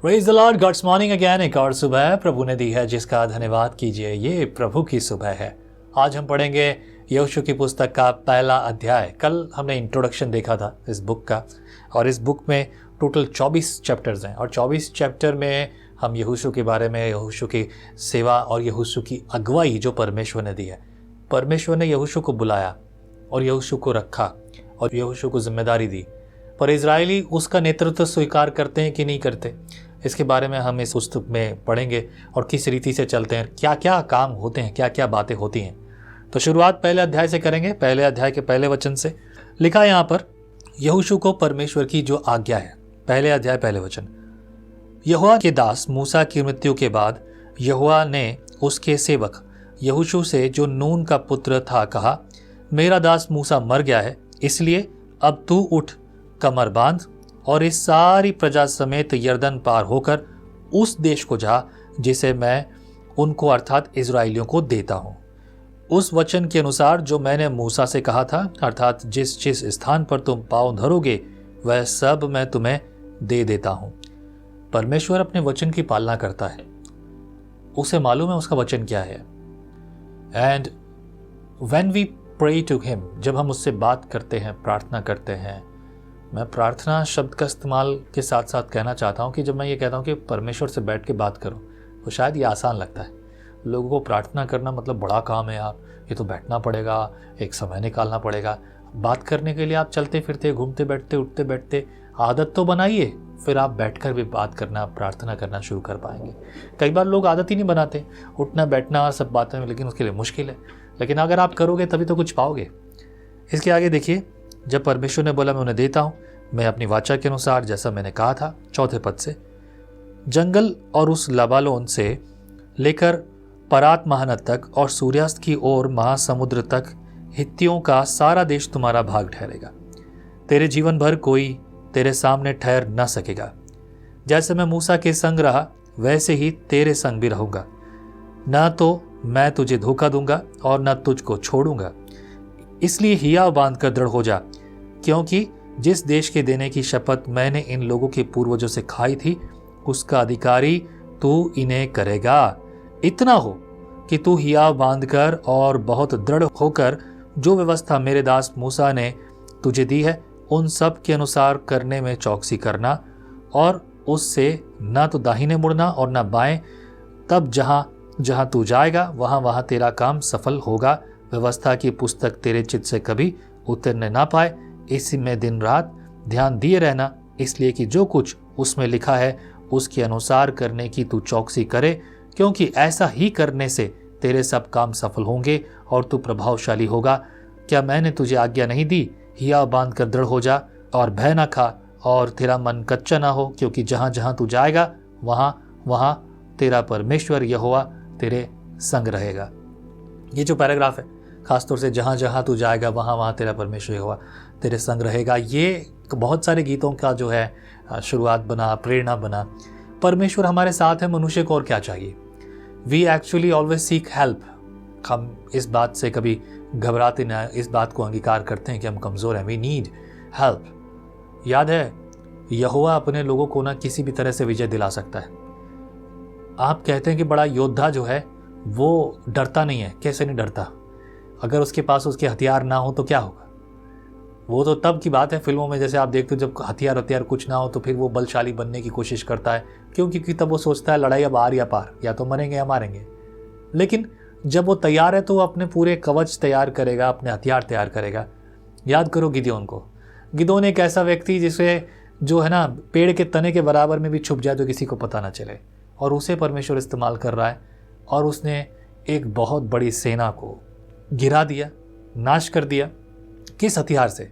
Praise the lord, god's morning again. एक और सुबह प्रभु ने दी है जिसका धन्यवाद कीजिए। ये प्रभु की सुबह है। आज हम पढ़ेंगे यहोशू की पुस्तक का पहला अध्याय। कल हमने इंट्रोडक्शन देखा था इस बुक का, और इस बुक में टोटल 24 चैप्टर्स हैं, और 24 चैप्टर में हम यहोशू के बारे में, यहोशू की सेवा और यहोशू की अगुवाई जो परमेश्वर ने दी है। परमेश्वर ने यहोशू को बुलाया और यहोशू को रखा और यहोशू को जिम्मेदारी दी, पर इजरायली उसका नेतृत्व स्वीकार करते हैं कि नहीं करते, इसके बारे में हम इस पुस्तक में पढ़ेंगे और किस रीति से चलते हैं, क्या क्या काम होते हैं, क्या क्या बातें होती हैं। तो शुरुआत पहले अध्याय से करेंगे। पहले अध्याय के पहले वचन से लिखा है यहाँ पर, यहोशू को परमेश्वर की जो आज्ञा है। पहले अध्याय पहले वचन। यहोवा के दास मूसा की मृत्यु के बाद यहोवा ने उसके सेवक यहोशू से, जो नून का पुत्र था, कहा, मेरा दास मूसा मर गया है, इसलिए अब तू उठ, कमर बांध और इस सारी प्रजा समेत यरदन पार होकर उस देश को जा जिसे मैं उनको अर्थात इजराइलियों को देता हूँ, उस वचन के अनुसार जो मैंने मूसा से कहा था, अर्थात जिस जिस स्थान पर तुम पाँव धरोगे वह सब मैं तुम्हें दे देता हूँ। परमेश्वर अपने वचन की पालना करता है, उसे मालूम है उसका वचन क्या है। And when we pray to him, जब हम उससे बात करते हैं, प्रार्थना करते हैं, मैं प्रार्थना शब्द का इस्तेमाल के साथ साथ कहना चाहता हूँ कि जब मैं ये कहता हूँ कि परमेश्वर से बैठ के बात करो, तो शायद ये आसान लगता है। लोगों को प्रार्थना करना मतलब बड़ा काम है, आप ये तो बैठना पड़ेगा, एक समय निकालना पड़ेगा। बात करने के लिए आप चलते फिरते, घूमते बैठते, उठते बैठते आदत तो बनाइए, फिर आप बैठकर भी बात करना, प्रार्थना करना शुरू कर पाएंगे। कई बार लोग आदत ही नहीं बनाते, उठना बैठना सब बातें में, लेकिन उसके लिए मुश्किल है। लेकिन अगर आप करोगे तभी तो कुछ पाओगे। इसके आगे देखिए, जब परमेश्वर ने बोला मैं उन्हें देता हूँ, मैं अपनी वाचा के अनुसार जैसा मैंने कहा था, चौथे पद से, जंगल और उस लबालोन से लेकर परात महानद तक और सूर्यास्त की ओर महासमुद्र तक हित्तियों का सारा देश तुम्हारा भाग ठहरेगा। तेरे जीवन भर कोई तेरे सामने ठहर न सकेगा। जैसे मैं मूसा के संग रहा वैसे ही तेरे संग भी रहूंगा। न तो मैं तुझे धोखा दूंगा और न तुझको छोड़ूंगा। इसलिए हिया बांधकर दृढ़ हो जा, क्योंकि जिस देश के देने की शपथ मैंने इन लोगों के पूर्वजों से खाई थी, उसका अधिकारी तू इन्हें करेगा। इतना हो कि तू हिया बांधकर और बहुत दृढ़ होकर जो व्यवस्था मेरे दास मूसा ने तुझे दी है, उन सब के अनुसार करने में चौकसी करना, और उससे न तो दाहिने मुड़ना और न बाएं। तब जहाँ जहाँ तू जाएगा वहाँ वहाँ तेरा काम सफल होगा। व्यवस्था की पुस्तक तेरे चित्त से कभी उतरने ना पाए, इसी में दिन रात ध्यान दिए रहना, इसलिए कि जो कुछ उसमें लिखा है उसके अनुसार करने की तू चौकसी करे, क्योंकि ऐसा ही करने से तेरे सब काम सफल होंगे और तू प्रभावशाली होगा। क्या मैंने तुझे आज्ञा नहीं दी? हिया बांध कर दृढ़ हो जा और भय न खा और तेरा मन कच्चा ना हो, क्योंकि जहाँ जहाँ तू जाएगा वहाँ वहाँ तेरा परमेश्वर यहोवा तेरे संग रहेगा। ये जो पैराग्राफ है, खासतौर से जहाँ जहाँ तू जाएगा वहाँ वहाँ तेरा परमेश्वर यहोवा तेरे संग रहेगा, ये बहुत सारे गीतों का जो है शुरुआत बना, प्रेरणा बना। परमेश्वर हमारे साथ है, मनुष्य को और क्या चाहिए। We actually always seek help. हम इस बात से कभी घबराते ना, इस बात को अंगीकार करते हैं कि हम कमज़ोर हैं। We need help. याद है, यहोवा अपने लोगों को ना किसी भी तरह से विजय दिला सकता है। आप कहते हैं कि बड़ा योद्धा जो है वो डरता नहीं है। कैसे नहीं डरता? अगर उसके पास उसके हथियार ना हो तो क्या होगा? वो तो तब की बात है फिल्मों में, जैसे आप देखते हो जब हथियार कुछ ना हो तो फिर वो बलशाली बनने की कोशिश करता है। क्यों? क्योंकि तब वो सोचता है लड़ाई अब आर या पार, या तो मरेंगे या मारेंगे। लेकिन जब वो तैयार है तो वो अपने पूरे कवच तैयार करेगा, अपने हथियार तैयार करेगा। याद करो गिदोन को। गिदोन एक ऐसा व्यक्ति जिसे जो है ना पेड़ के तने के बराबर में भी छुप जाए तो किसी को पता ना चले, और उसे परमेश्वर इस्तेमाल कर रहा है, और उसने एक बहुत बड़ी सेना को गिरा दिया, नाश कर दिया। किस हथियार से?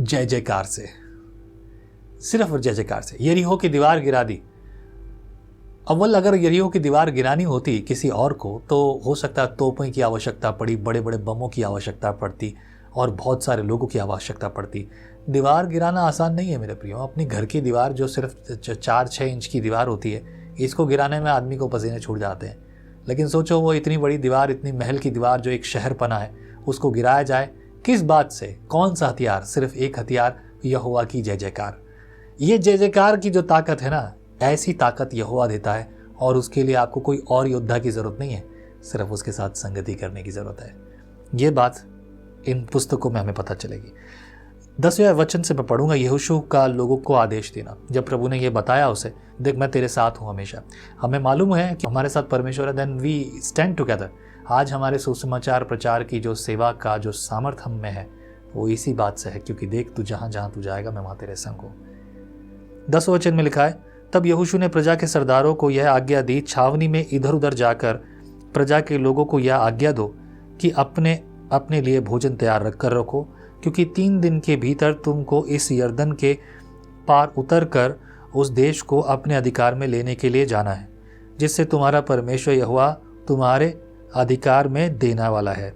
जय जयकार से, सिर्फ जय जयकार से। यरीहो की दीवार गिरा दी। अव्वल अगर यरीहो की दीवार गिरानी होती किसी और को तो हो सकता है तोपों की आवश्यकता पड़ी, बड़े बड़े बमों की आवश्यकता पड़ती, और बहुत सारे लोगों की आवश्यकता पड़ती। दीवार गिराना आसान नहीं है मेरे प्रियो। अपनी घर की दीवार जो सिर्फ 4-6 इंच की दीवार होती है, इसको गिराने में आदमी को पसीने छूट जाते हैं। लेकिन सोचो वो इतनी बड़ी दीवार, इतनी महल की दीवार जो एक शहर पना है, उसको गिराया जाए किस बात से? कौन सा हथियार? सिर्फ एक हथियार, यहोवा की जय जयकार। ये जय जयकार की जो ताकत है ना, ऐसी ताकत यहोवा देता है और उसके लिए आपको कोई और योद्धा की ज़रूरत नहीं है, सिर्फ उसके साथ संगति करने की ज़रूरत है। ये बात इन पुस्तकों में हमें पता चलेगी। 10वें वचन से मैं पढ़ूंगा, यहोशू का लोगों को आदेश देना। जब प्रभु ने ये बताया उसे, देख मैं तेरे साथ हूँ हमेशा। हमें मालूम है कि हमारे साथ परमेश्वर है, देन वी स्टैंड टुगेदर। आज हमारे सुसमाचार प्रचार की जो सेवा का जो सामर्थ हम में है वो इसी बात से है, क्योंकि देख तू जहाँ जहाँ तू जाएगा मैं वहाँ तेरे संग हूँ। 10वें वचन में लिखा है, तब यहोशू ने प्रजा के सरदारों को यह आज्ञा दी, छावनी में इधर उधर जाकर प्रजा के लोगों को यह आज्ञा दो कि अपने अपने लिए भोजन तैयार कर रखो, क्योंकि 3 दिन के भीतर तुमको इस यरदन के पार उतर कर उस देश को अपने अधिकार में लेने के लिए जाना है, जिससे तुम्हारा परमेश्वर यहोवा तुम्हारे अधिकार में देने वाला है।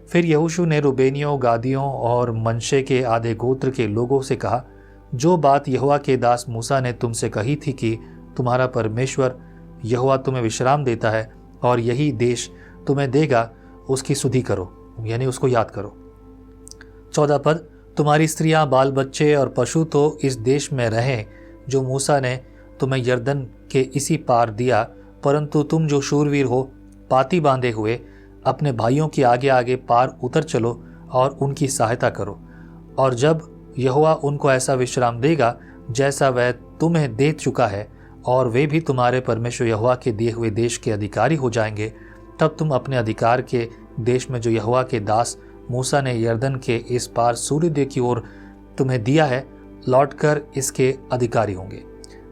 फिर यहोशू ने रूबेनियों, गादियों और मनशे के आधे गोत्र के लोगों से कहा, जो बात यहोवा के दास मूसा ने तुमसे कही थी कि तुम्हारा परमेश्वर यहोवा तुम्हें विश्राम देता है और यही देश तुम्हें देगा, उसकी सुधि करो, यानी उसको याद करो। 14 पद, तुम्हारी स्त्रियां, बाल बच्चे और पशु तो इस देश में रहें जो मूसा ने तुम्हें यरदन के इसी पार दिया, परंतु तुम जो शूरवीर हो, पाती बांधे हुए अपने भाइयों के आगे आगे पार उतर चलो और उनकी सहायता करो। और जब यहोवा उनको ऐसा विश्राम देगा जैसा वह तुम्हें दे चुका है, और वे भी तुम्हारे परमेश्वर यहोवा के दिए हुए देश के अधिकारी हो जाएंगे, तब तुम अपने अधिकार के देश में जो यहोवा के दास मूसा ने यरदन के इस पार सूर्योदय की ओर तुम्हें दिया है, लौटकर इसके अधिकारी होंगे।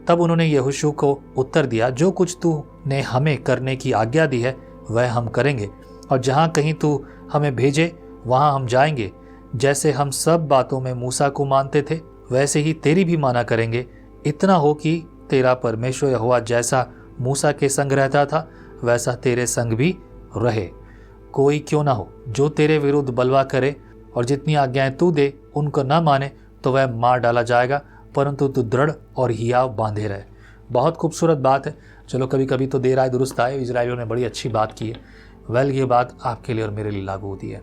तब उन्होंने यहोशू को उत्तर दिया, जो कुछ तूने हमें करने की आज्ञा दी है वह हम करेंगे, और जहाँ कहीं तू हमें भेजे वहाँ हम जाएंगे। जैसे हम सब बातों में मूसा को मानते थे वैसे ही तेरी भी माना करेंगे। इतना हो कि तेरा परमेश्वर यहोवा जैसा मूसा के संग रहता था वैसा तेरे संग भी रहे। कोई क्यों ना हो जो तेरे विरुद्ध बलवा करे, और जितनी आज्ञाएं तू दे उनको न माने तो वह मार डाला जाएगा, परंतु तू दृढ़ और हियाव बांधे रहे। बहुत खूबसूरत बात है। चलो कभी कभी तो देर आए दुरुस्त आए। इजराइलियों ने बड़ी अच्छी बात की है। ये बात आपके लिए और मेरे लिए लागू होती है।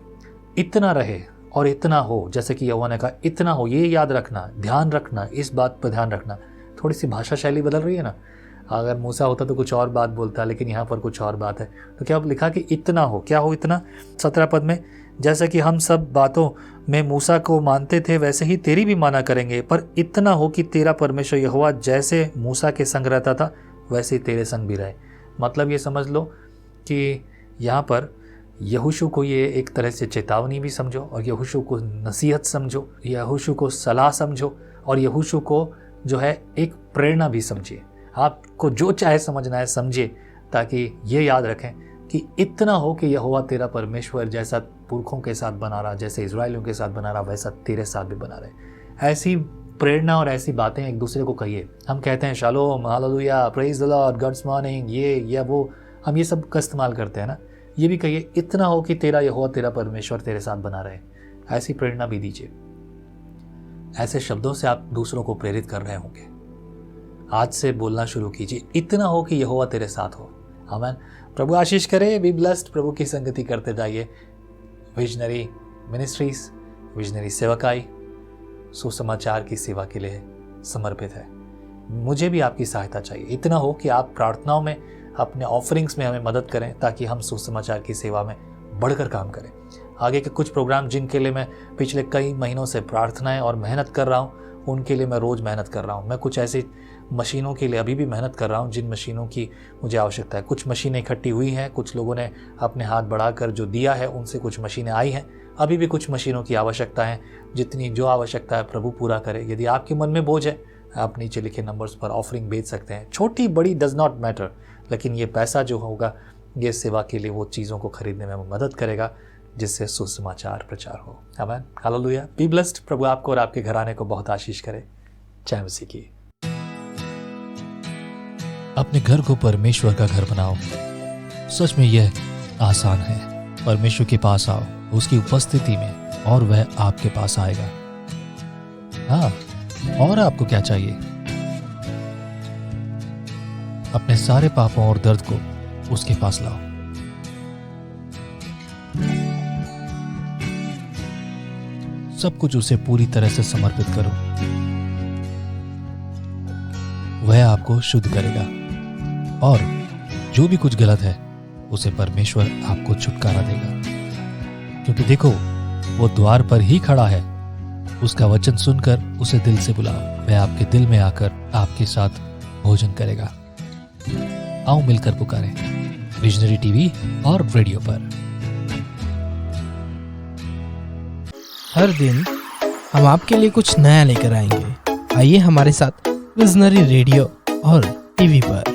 इतना रहे और इतना हो, जैसे कि यहोवा ने कहा इतना हो, ये याद रखना, ध्यान रखना, इस बात पर ध्यान रखना। थोड़ी सी भाषा शैली बदल रही है ना। अगर मूसा होता तो कुछ और बात बोलता, लेकिन यहाँ पर कुछ और बात है। तो क्या लिखा कि इतना हो, क्या हो इतना? 17 पद में, जैसे कि हम सब बातों में मूसा को मानते थे वैसे ही तेरी भी माना करेंगे, पर इतना हो कि तेरा परमेश्वर यहोवा जैसे मूसा के संग रहता था वैसे ही तेरे संग भी रहे। मतलब ये समझ लो कि यहाँ पर यहोशू को ये एक तरह से चेतावनी भी समझो, और यहोशू को नसीहत समझो, यहोशू को सलाह समझो, और यहोशू को जो है एक प्रेरणा भी समझिए। आपको जो चाहे समझना है समझिए, ताकि ये याद रखें कि इतना हो कि यहोवा तेरा परमेश्वर जैसा पुरखों के साथ बना रहा, जैसे इजराइलियों के साथ बना रहा, वैसा तेरे साथ भी बना रहे। ऐसी प्रेरणा और ऐसी बातें एक दूसरे को कहिए। हम कहते हैं shalom, hallelujah, praise the lord, god's morning, ये या वो, हम ये सब का इस्तेमाल करते हैं ना। ये भी कहिए इतना हो कि तेरा यहोवा तेरा परमेश्वर तेरे साथ बना रहे। ऐसी प्रेरणा भी दीजिए। ऐसे शब्दों से आप दूसरों को प्रेरित कर रहे होंगे। आज से बोलना शुरू कीजिए, इतना हो कि यहोवा तेरे साथ हो। आमीन। प्रभु आशीष करे। Be blessed. प्रभु की संगति करते जाइए। विजनरी मिनिस्ट्रीज, विजनरी सेवकाई सुसमाचार की सेवा के लिए समर्पित है। मुझे भी आपकी सहायता चाहिए। इतना हो कि आप प्रार्थनाओं में, अपने ऑफरिंग्स में हमें मदद करें, ताकि हम सुसमाचार की सेवा में बढ़कर काम करें। आगे के कुछ प्रोग्राम जिनके लिए मैं पिछले कई महीनों से प्रार्थनाएं और मेहनत कर रहा हूं, उनके लिए मैं रोज़ मेहनत कर रहा हूं। मैं कुछ ऐसी मशीनों के लिए अभी भी मेहनत कर रहा हूं जिन मशीनों की मुझे आवश्यकता है। कुछ मशीनें इकट्ठी हुई हैं, कुछ लोगों ने अपने हाथ बढ़ाकर जो दिया है उनसे कुछ मशीनें आई हैं। अभी भी कुछ मशीनों की आवश्यकता है। जितनी जो आवश्यकता है प्रभु पूरा करे। यदि आपके मन में बोझ है, आप नीचे लिखे नंबर्स पर ऑफरिंग भेज सकते हैं। छोटी बड़ी डज नॉट मैटर, लेकिन ये पैसा जो होगा ये सेवा के लिए, वो चीज़ों को खरीदने में मदद करेगा जिससे सुसमाचार प्रचार हो। आमीन। हालेलुया। Be blessed. प्रभु आपको और आपके घराने को बहुत आशीष करे। जय मसीह की। अपने घर को परमेश्वर का घर बनाओ। सच में यह आसान है। परमेश्वर के पास आओ उसकी उपस्थिति में, और वह आपके पास आएगा। हाँ, और आपको क्या चाहिए? अपने सारे पापों और दर्द को उसके पास लाओ। सब कुछ उसे पूरी तरह से समर्पित करो। वह आपको शुद्ध करेगा, और जो भी कुछ गलत है उसे परमेश्वर आपको छुटकारा देगा। क्योंकि देखो, वो द्वार पर ही खड़ा है। उसका वचन सुनकर उसे दिल से बुलाओ, वह आपके दिल में आकर आपके साथ भोजन करेगा। आओ मिलकर पुकारें, विजनरी टीवी और रेडियो पर। हर दिन हम आपके लिए कुछ नया लेकर आएंगे। आइए हमारे साथ विजनरी रेडियो और टीवी पर।